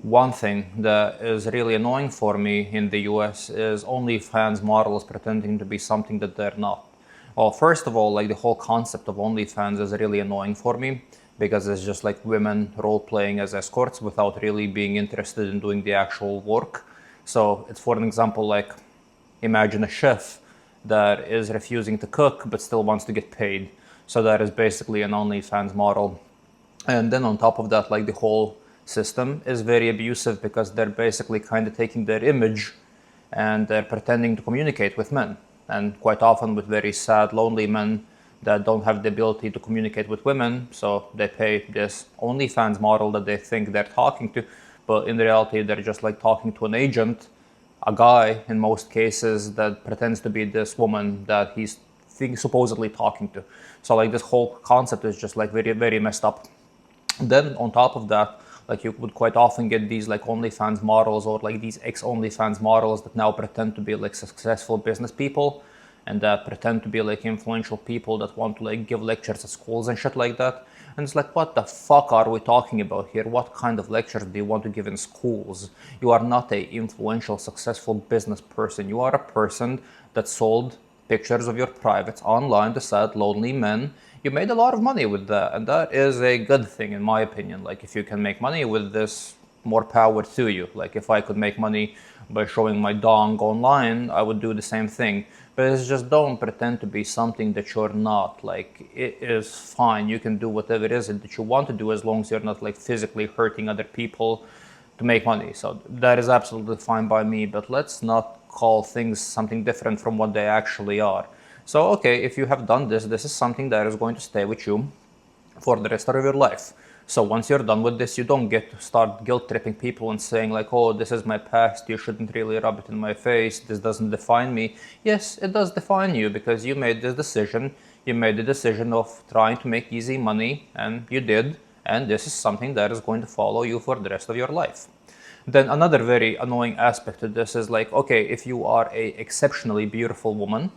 One thing that is really annoying for me in the US is OnlyFans models pretending to be something that they're not. Well, first of all, like the whole concept of OnlyFans is really annoying for me because it's just like women role playing as escorts without really being interested in doing the actual work. So it's, for an example, like imagine a chef that is refusing to cook but still wants to get paid. So that is basically an OnlyFans model. And then on top of that, like the whole system is very abusive because they're basically kind of taking their image and they're pretending to communicate with men. And quite often with very sad, lonely men that don't have the ability to communicate with women. So they pay this OnlyFans model that they think they're talking to. But in reality, they're just like talking to an agent, a guy in most cases that pretends to be this woman that he's supposedly talking to. So like this whole concept is just like very, very messed up. Then on top of that, like you would quite often get these like OnlyFans models or like these ex-OnlyFans models that now pretend to be like successful business people and that pretend to be like influential people that want to like give lectures at schools and shit like that. And it's like, what the fuck are we talking about here? What kind of lectures do you want to give in schools? You are not a influential, successful business person. You are a person that sold pictures of your privates online to sad, lonely men. You made a lot of money with that, and that is a good thing in my opinion. Like if you can make money with this, more power to you. Like if I could make money by showing my dong online, I would do the same thing. But it's just don't pretend to be something that you're not. Like it is fine. You can do whatever it is that you want to do as long as you're not like physically hurting other people to make money. So that is absolutely fine by me, but let's not call things something different from what they actually are. So, okay, if you have done this, this is something that is going to stay with you for the rest of your life. So once you're done with this, you don't get to start guilt tripping people and saying like, oh, this is my past, you shouldn't really rub it in my face, this doesn't define me. Yes, it does define you because you made this decision. You made the decision of trying to make easy money, and you did. And this is something that is going to follow you for the rest of your life. Then another very annoying aspect to this is like, okay, if you are a exceptionally beautiful woman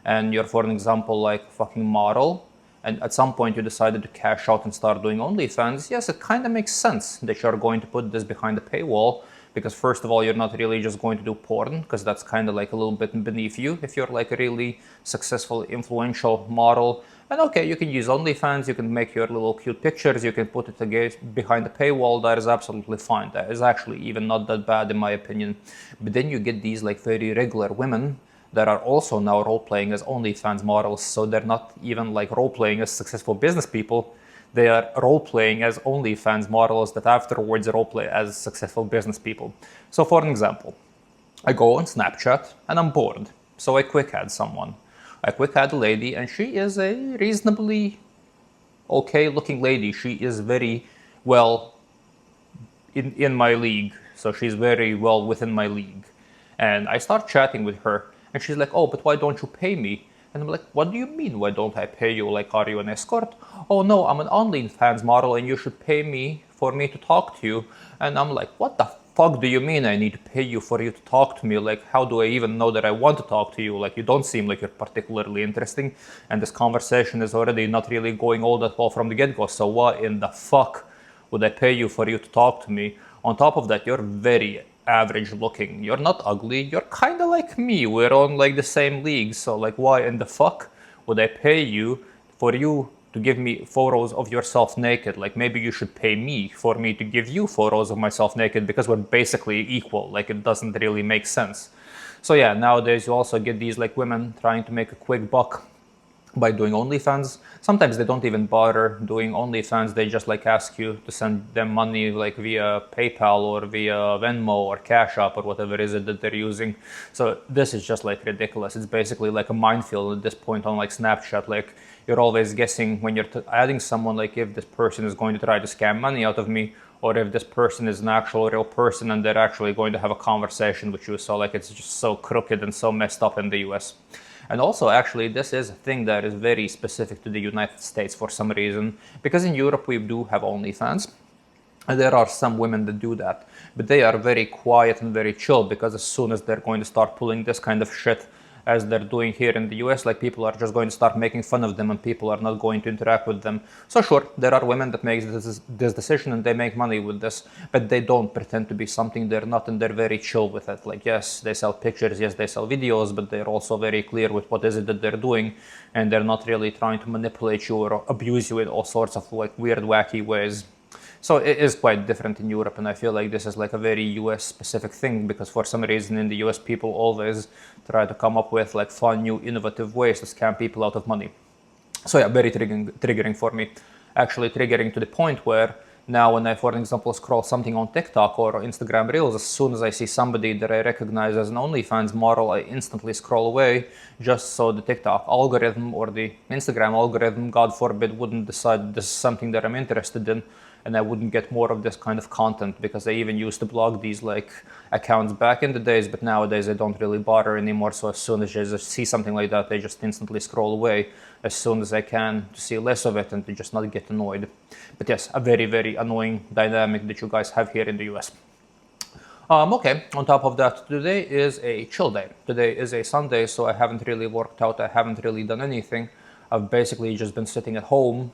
and you're, for an example, like fucking model, and at some point you decided to cash out and start doing OnlyFans, yes, it kind of makes sense that you're going to put this behind the paywall because first of all, you're not really just going to do porn because that's kind of like a little bit beneath you if you're like a really successful, influential model. And okay, you can use OnlyFans, you can make your little cute pictures, you can put it behind the paywall, that is absolutely fine. That is actually even not that bad in my opinion. But then you get these like very regular women that are also now role-playing as OnlyFans models, so they're not even like role-playing as successful business people, they are role-playing as OnlyFans models that afterwards role-play as successful business people. So for an example, I go on Snapchat and I'm bored, so I quick add someone. I quick add a lady and she is a reasonably okay looking lady. She is very well in my league, so she's very well within my league. And I start chatting with her and she's like, oh, but why don't you pay me? And I'm like, what do you mean, why don't I pay you? Like, are you an escort? Oh no, I'm an OnlyFans model and you should pay me for me to talk to you. And I'm like, what the fuck do you mean I need to pay you for you to talk to me? Like, how do I even know that I want to talk to you? Like, you don't seem like you're particularly interesting. And this conversation is already not really going all that well from the get-go. So what in the fuck would I pay you for you to talk to me? On top of that, you're very average looking. You're not ugly. You're kind of like me. We're on like the same league. So like, why in the fuck would I pay you for you to give me photos of yourself naked? Like maybe you should pay me for me to give you photos of myself naked because we're basically equal. Like it doesn't really make sense. So yeah, nowadays you also get these like women trying to make a quick buck by doing OnlyFans. Sometimes they don't even bother doing OnlyFans. They just like ask you to send them money like via PayPal or via Venmo or Cash App or whatever it is that they're using. So this is just like ridiculous. It's basically like a minefield at this point on like Snapchat. Like you're always guessing when you're adding someone, like if this person is going to try to scam money out of me or if this person is an actual real person and they're actually going to have a conversation with you. So like it's just so crooked and so messed up in the US. And also, actually, this is a thing that is very specific to the United States for some reason, because in Europe we do have OnlyFans, and there are some women that do that, but they are very quiet and very chill, because as soon as they're going to start pulling this kind of shit, as they're doing here in the US. Like, people are just going to start making fun of them and people are not going to interact with them. So sure, there are women that make this decision and they make money with this, but they don't pretend to be something they're not, and they're very chill with it. Like, yes, they sell pictures, yes, they sell videos, but they're also very clear with what is it that they're doing, and they're not really trying to manipulate you or abuse you in all sorts of like weird, wacky ways. So it is quite different in Europe, and I feel like this is like a very US specific thing, because for some reason in the US people always try to come up with like fun, new, innovative ways to scam people out of money. So yeah, very triggering for me. Actually triggering to the point where now when I, for example, scroll something on TikTok or Instagram Reels, as soon as I see somebody that I recognize as an OnlyFans model, I instantly scroll away, just so the TikTok algorithm or the Instagram algorithm, God forbid, wouldn't decide this is something that I'm interested in, and I wouldn't get more of this kind of content, because I even used to blog these like accounts back in the days, but nowadays I don't really bother anymore. So as soon as I just see something like that, I just instantly scroll away as soon as I can, to see less of it and to just not get annoyed. But yes, a very, very annoying dynamic that you guys have here in the US. Okay, on top of that, today is a chill day. Today is a Sunday, so I haven't really worked out, I haven't really done anything. I've basically just been sitting at home,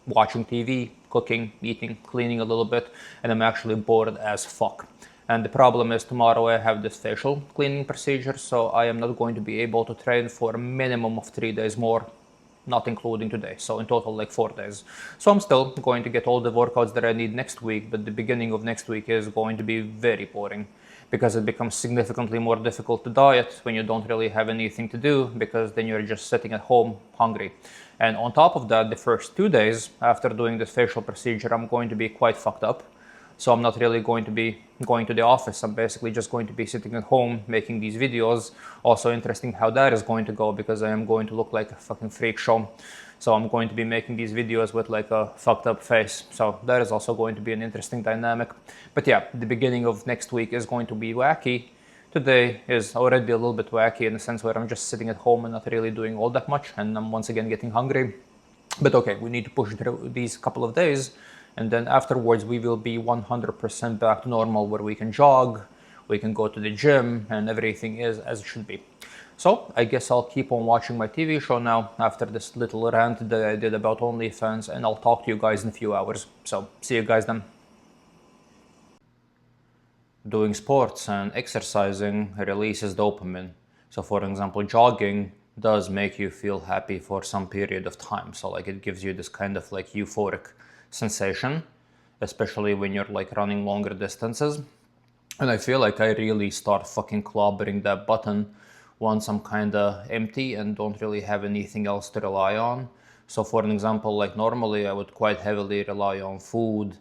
watching TV, cooking, eating, cleaning a little bit, and I'm actually bored as fuck. And the problem is tomorrow I have this facial cleaning procedure, so I am not going to be able to train for a minimum of 3 days more, not including today. So in total, like 4 days. So I'm still going to get all the workouts that I need next week, but the beginning of next week is going to be very boring, because it becomes significantly more difficult to diet when you don't really have anything to do, because then you're just sitting at home hungry. And on top of that, the first 2 days after doing this facial procedure, I'm going to be quite fucked up. So I'm not really going to be going to the office. I'm basically just going to be sitting at home making these videos. Also interesting how that is going to go, because I am going to look like a fucking freak show. So I'm going to be making these videos with like a fucked up face. So that is also going to be an interesting dynamic. But yeah, the beginning of next week is going to be wacky. Today is already a little bit wacky in the sense where I'm just sitting at home and not really doing all that much, and I'm once again getting hungry. But okay, we need to push through these couple of days, and then afterwards we will be 100% back to normal, where we can jog, we can go to the gym, and everything is as it should be. So I guess I'll keep on watching my TV show now after this little rant that I did about OnlyFans, and I'll talk to you guys in a few hours. So see you guys then. Doing sports and exercising releases dopamine. So for example, jogging does make you feel happy for some period of time. So like it gives you this kind of like euphoric sensation, especially when you're like running longer distances. And I feel like I really start fucking clobbering that button once I'm kind of empty and don't really have anything else to rely on. So for an example, like normally I would quite heavily rely on food,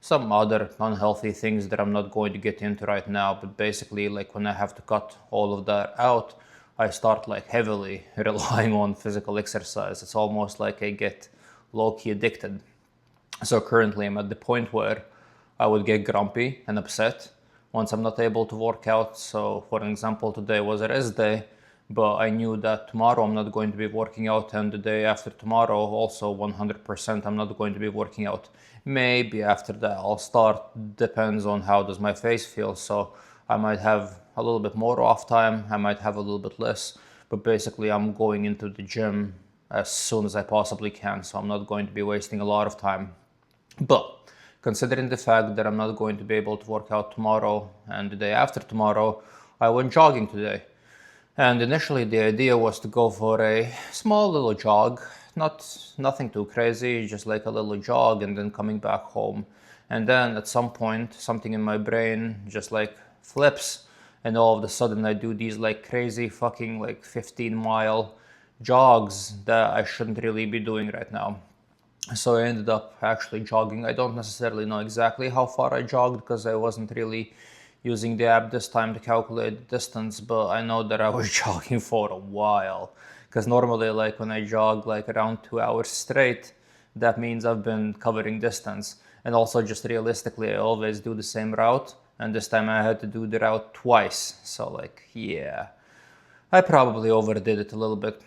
some other unhealthy things that I'm not going to get into right now, but basically like when I have to cut all of that out, I start like heavily relying on physical exercise. It's almost like I get low-key addicted. So currently I'm at the point where I would get grumpy and upset once I'm not able to work out. So for example, today was a rest day, but I knew that tomorrow I'm not going to be working out, and the day after tomorrow also 100% I'm not going to be working out. Maybe after that I'll start, depends on how does my face feel. So I might have a little bit more off time, I might have a little bit less, but basically I'm going into the gym as soon as I possibly can, so I'm not going to be wasting a lot of time. But considering the fact that I'm not going to be able to work out tomorrow and the day after tomorrow, I went jogging today. And initially the idea was to go for a small little jog, nothing too crazy, just like a little jog, and then coming back home. And then at some point, something in my brain just like flips, and all of a sudden I do these like crazy fucking like 15-mile jogs that I shouldn't really be doing right now. So I ended up actually jogging. I don't necessarily know exactly how far I jogged, because I wasn't really using the app this time to calculate the distance, but I know that I was jogging for a while, because normally like when I jog like around 2 hours straight, that means I've been covering distance. And also just realistically, I always do the same route, and this time I had to do the route twice. So like, yeah, I probably overdid it a little bit.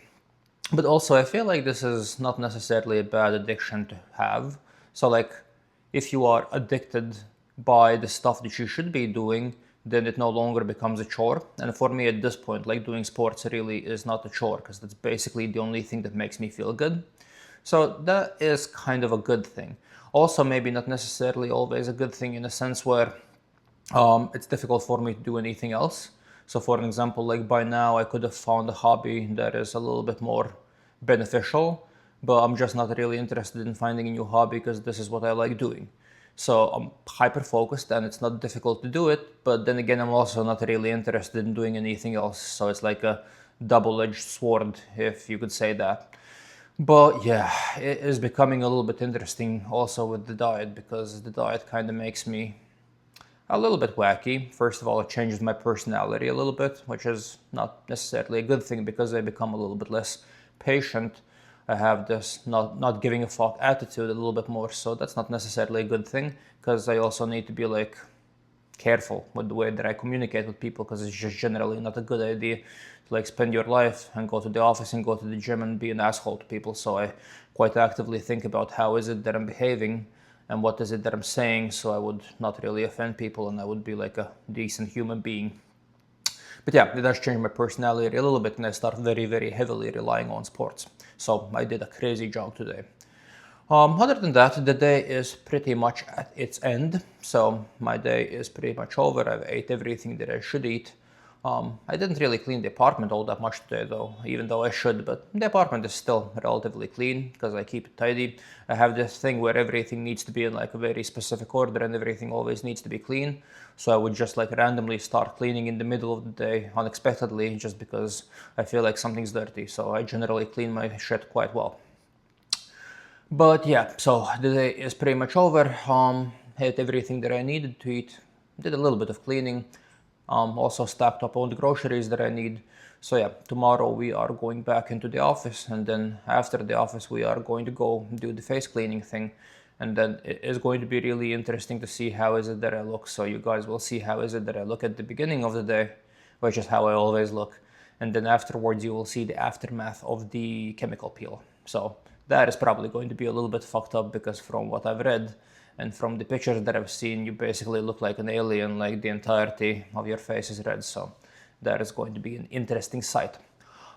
But also I feel like this is not necessarily a bad addiction to have. So like if you are addicted by the stuff that you should be doing, then it no longer becomes a chore. And for me at this point, like doing sports really is not a chore because that's basically the only thing that makes me feel good. So that is kind of a good thing. Also, maybe not necessarily always a good thing in a sense where it's difficult for me to do anything else. So for an example, like by now I could have found a hobby that is a little bit more beneficial, but I'm just not really interested in finding a new hobby because this is what I like doing. So I'm hyper focused and it's not difficult to do it, but then again, I'm also not really interested in doing anything else. So it's like a double-edged sword, if you could say that. But yeah, it is becoming a little bit interesting also with the diet because the diet kind of makes me a little bit wacky. First of all, it changes my personality a little bit, which is not necessarily a good thing because I become a little bit less patient. I have this not giving a fuck attitude a little bit more, so that's not necessarily a good thing because I also need to be like careful with the way that I communicate with people because it's just generally not a good idea to like spend your life and go to the office and go to the gym and be an asshole to people. So I quite actively think about how is it that I'm behaving and what is it that I'm saying so I would not really offend people and I would be like a decent human being. But yeah, it does change my personality a little bit and I start very, very heavily relying on sports. So I did a crazy jog today. Other than that, the day is pretty much at its end. So my day is pretty much over. I've ate everything that I should eat. I didn't really clean the apartment all that much today though, even though I should, but the apartment is still relatively clean because I keep it tidy. I have this thing where everything needs to be in like a very specific order and everything always needs to be clean. So I would just like randomly start cleaning in the middle of the day unexpectedly just because I feel like something's dirty. So I generally clean my shit quite well. But yeah, so the day is pretty much over. Ate everything that I needed to eat. Did a little bit of cleaning. Also stacked up all the groceries that I need. So yeah, tomorrow we are going back into the office and then after the office we are going to go do the face cleaning thing. And then it is going to be really interesting to see how is it that I look. So you guys will see how is it that I look at the beginning of the day, which is how I always look. And then afterwards you will see the aftermath of the chemical peel. So that is probably going to be a little bit fucked up because from what I've read and from the pictures that I've seen, you basically look like an alien, like the entirety of your face is red. So that is going to be an interesting sight.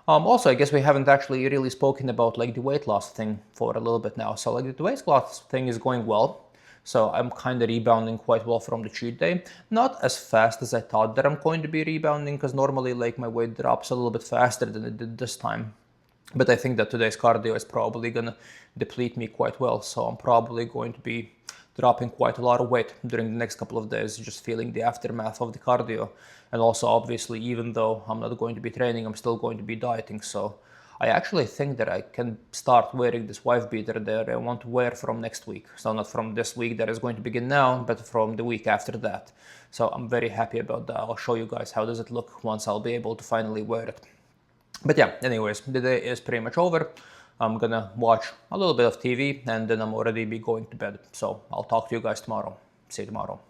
Also, I guess we haven't actually really spoken about like the weight loss thing for a little bit now. So like the weight loss thing is going well. So I'm kind of rebounding quite well from the cheat day. Not as fast as I thought that I'm going to be rebounding because normally like my weight drops a little bit faster than it did this time. But I think that today's cardio is probably going to deplete me quite well. So I'm probably going to be dropping quite a lot of weight during the next couple of days, just feeling the aftermath of the cardio. And also, obviously, even though I'm not going to be training, I'm still going to be dieting. So I actually think that I can start wearing this wife beater that I want to wear from next week. So not from this week that is going to begin now, but from the week after that. So I'm very happy about that. I'll show you guys how does it look once I'll be able to finally wear it. But yeah, anyways, the day is pretty much over. I'm gonna watch a little bit of TV and then I'm already be going to bed. So I'll talk to you guys tomorrow. See you tomorrow.